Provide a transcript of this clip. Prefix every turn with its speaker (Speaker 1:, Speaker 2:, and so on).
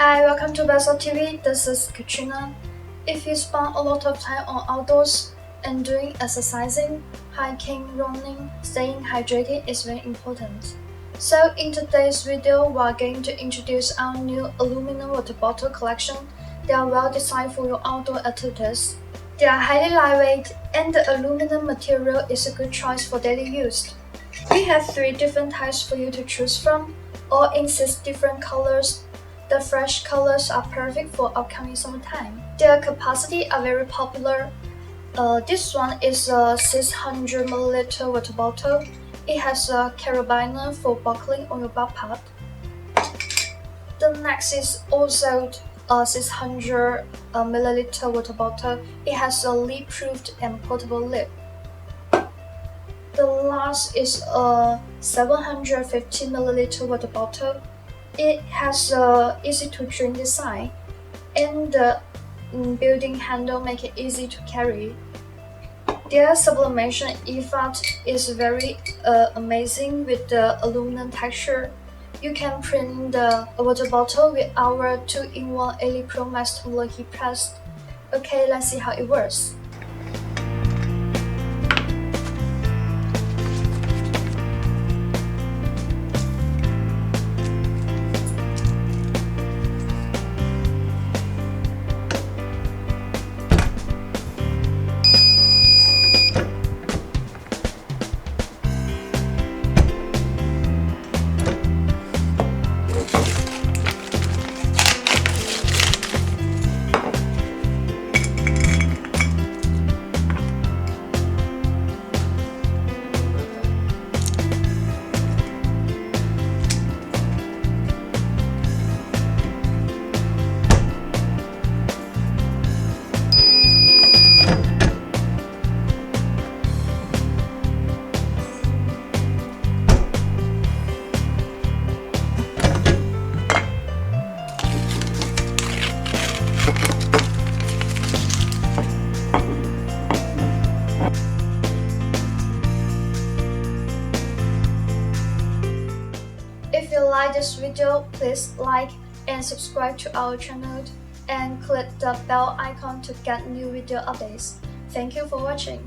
Speaker 1: Hi, welcome to Basel TV. This is Katrina. If you spend a lot of time on outdoors and doing exercising, hiking, running, staying hydrated is very important. So in today's video, we are going to introduce our new aluminum water bottle collection. They are well designed for your outdoor activities. They are highly lightweight and the aluminum material is a good choice for daily use. We have 3 different types for you to choose from, all in 6 different colors. The fresh colors are perfect for upcoming summertime. Their capacity are very popular. This one is a 600 ml water bottle. It has a carabiner for buckling on your backpack. The next is also a 600 ml water bottle. It has a leak-proofed and portable lid. The last is a 750 ml water bottle. It has a easy-to-drink design, and the built-in handle make it easy to carry. Their sublimation effect is very amazing with the aluminum texture. You can print the water bottle with our 2-in-1 LED Pro Max tumbler heat press. Okay, let's see how it works. If you like this video, please like and subscribe to our channel and click the bell icon to get new video updates. Thank you for watching.